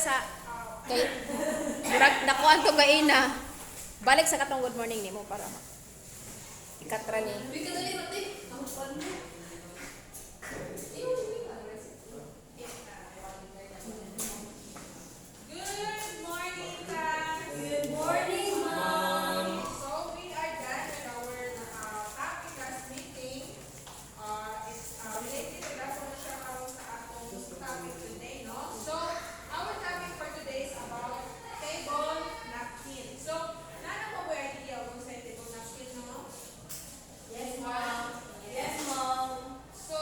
sa kay murag nakuan to gaina. Balik sa katong good morning nimo para ikatra ni. Good morning, class. Good morning, ma'am. So we are done with our topic class meeting. It's related to that one siya karon sa atong topic today, no? So our topic for today is about table napkin. So nana mo ba idea kung sa table napkin, no? Yes, ma'am. Yes, ma'am. So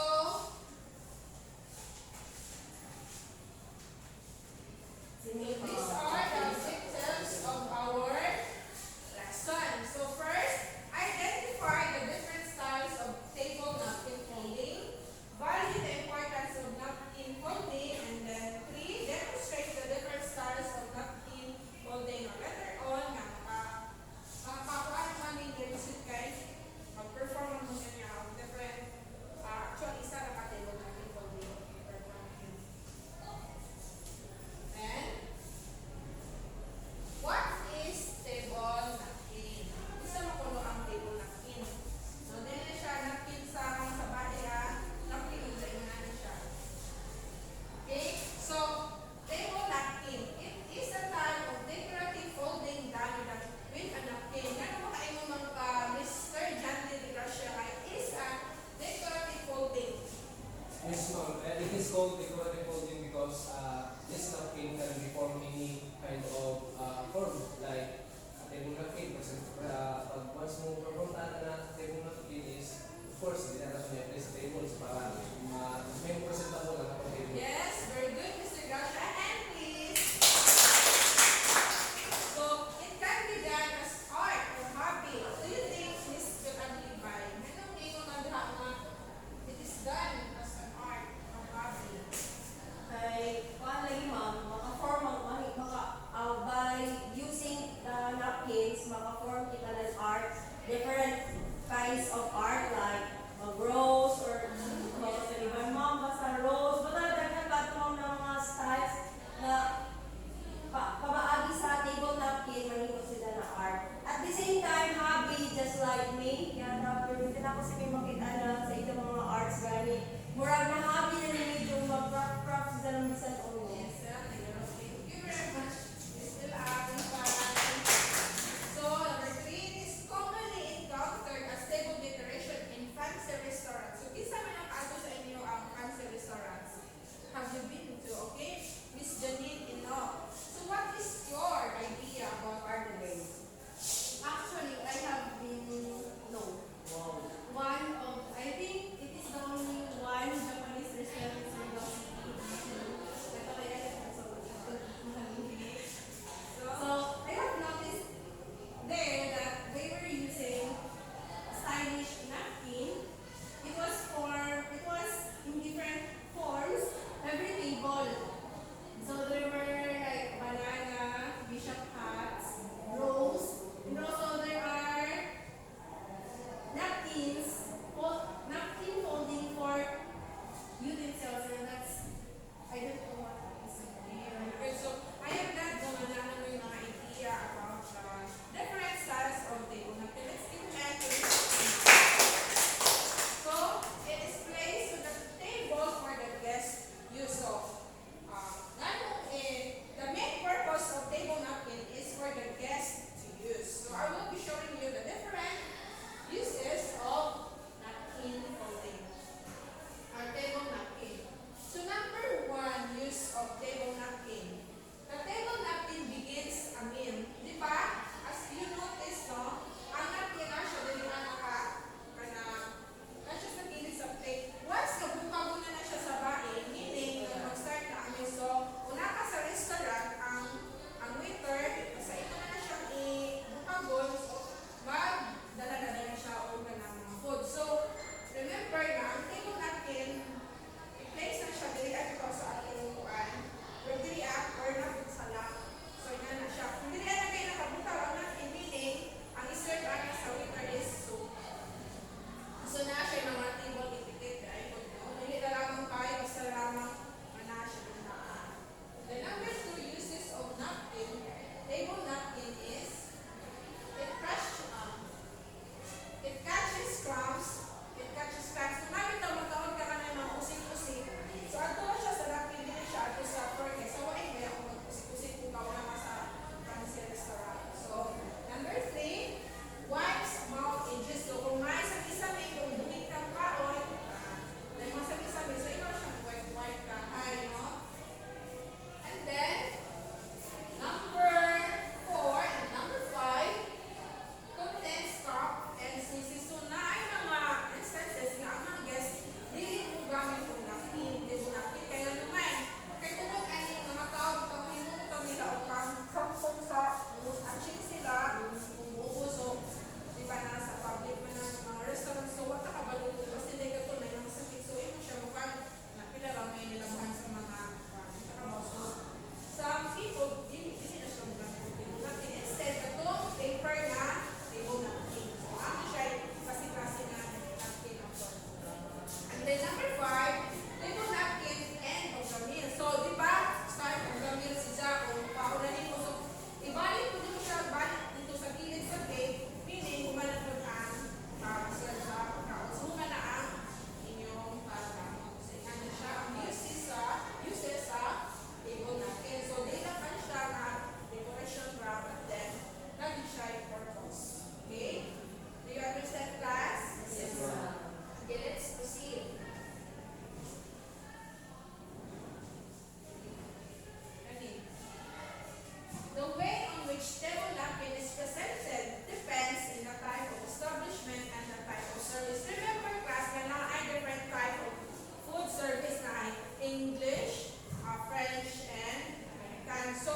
which table napkin is presented depends in the type of establishment and the type of service. Remember class, na ay different type of food service na ay English, French, and American. So,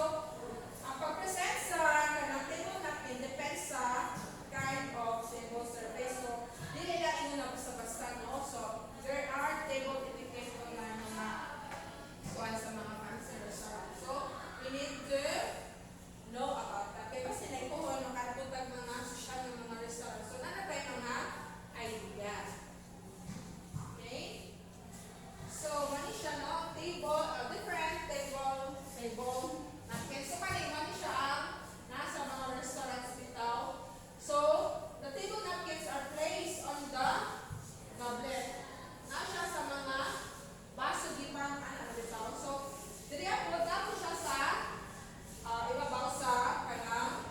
ang pag-present sa kanang table napkin depends sa kind of table service. So, dili lang ino na basta-basta, no? So, there are table etiquette na mga kuwan sa mga fancy restaurant. So, we need to know about that. Kaya kasi naikuha ng katutag mga social ng mga restaurant. So, nana tayo mga idea. Okay? So, mani siya, no? Table, different table napkin. So, mani siya ang nasa mga restaurants bitaw. So, the table napkins are placed on the goblet. Nasa sa mga baso gipang ano bitaw. So, diri po dapo siya sa ibabaw sa kanang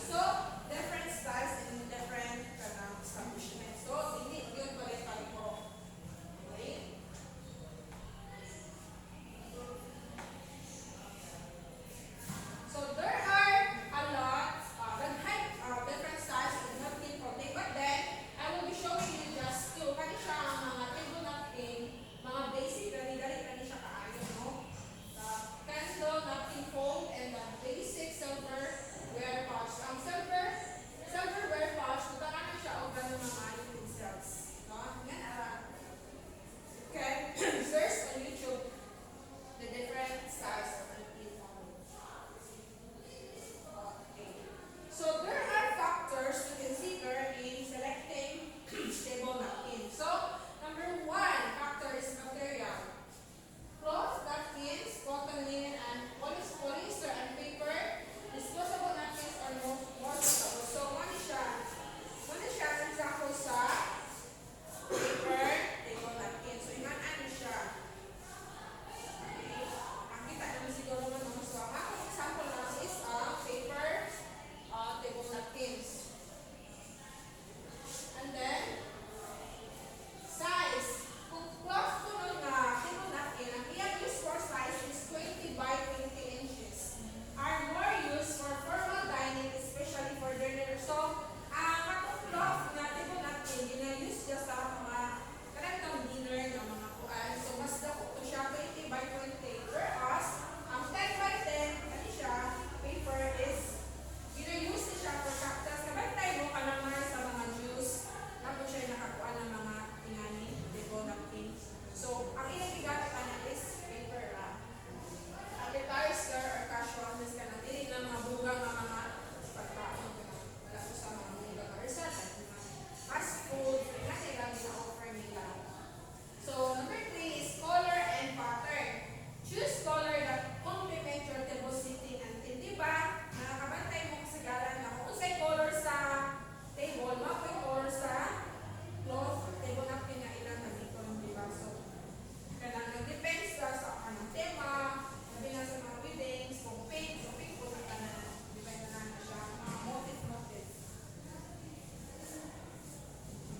so different styles and different kanang establishment. So, dili yun balik ko. Okay? So, there are a lot different styles of napkin coating, but then I will be showing you just two. Kani siya ang mga table napkin, mga basic, dali siya kaayo, no? Candle, napkin fold, and the basic silverware pouch. Ang silverware pouch, tutara na siya o ganun mga utensils. No? Yan, okay, search on YouTube the different styles of napkin fold. Okay. So there are factors to consider in selecting table napkin. So, number one factor is material. Cloth napkins, cotton, linen, and polyester and paper, disposable napkins are more suitable. So, one is siya ang example sa paper table napkin. So, iman ano siya. Okay. Ang kita naman siguro naman. So, ang akong example na is paper table napkins. And then, size. Kung cloth tulong na table napkin, ang iyang use for size is 20 by 20 inches. Are more used for formal dining, especially for dinner. So, ang akong cloth na table napkin, gina-use siya sa mga karantang dinner na mga kuan. So, mas dako to siya 20 by 20. Whereas, ang 10 by 10, ano siya, paper is gina-use siya for cocktails. Kabantay mo ka naman sa mga juice, tapos siya nakakuha ng mga ingani, table napkin. So, ang ilang gigamit na is paper lang. Appetizers or casual meals ka na, dili na mga bugang na mga pagkain ka na. Wala ko sa mga bugang na resort, like mga fast food, ingani lang gina-offer nila. So, number 3 is color and pattern. Choose color that complement your table setting and hindi ba nakakabantay mo kasagaran na kung sa'y color sa table, mapoy color sa cloth, table napkin na ilang nagikon, di ba? So, kailangan nag-depends sa anong tema, sabi na sa mga weddings, kung pink, so pink po na kanan, depende na siya, mga motif.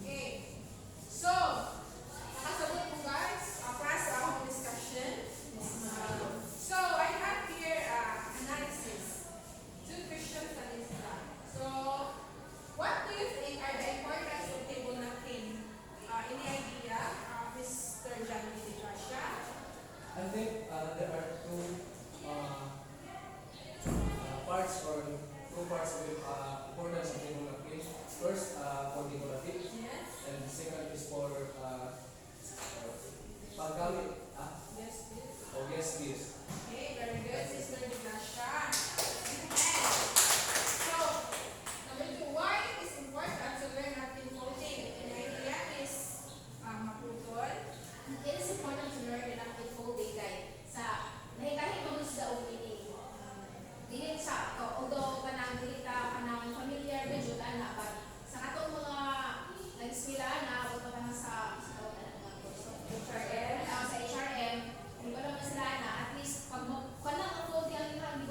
Okay. So, nakasabot mo guys, para sa akong discussion. So, I have here analysis. 2 questions na lista. So, what do you think are the importance of table napkin? Any idea, Mr. John Gracia? I think there are two parts of importance of table napkin. First, for decorative, Yes. and the second is for paggamit Yes, please. o guest list. Okay, very good, Sister Gracia. So, number 2, why it is important to learn napkin folding? An idea is maputol. It is important to learn the napkin folding guide sa nahitahin mo sa opening. Dili sa although kanang dili ta kanang familiar with jud ana but sa katong mga nag-eskwela na o kanang sa HRM, sa HRM, kung wala man sila na at least pag kanang folding ang ilang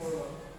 4-1.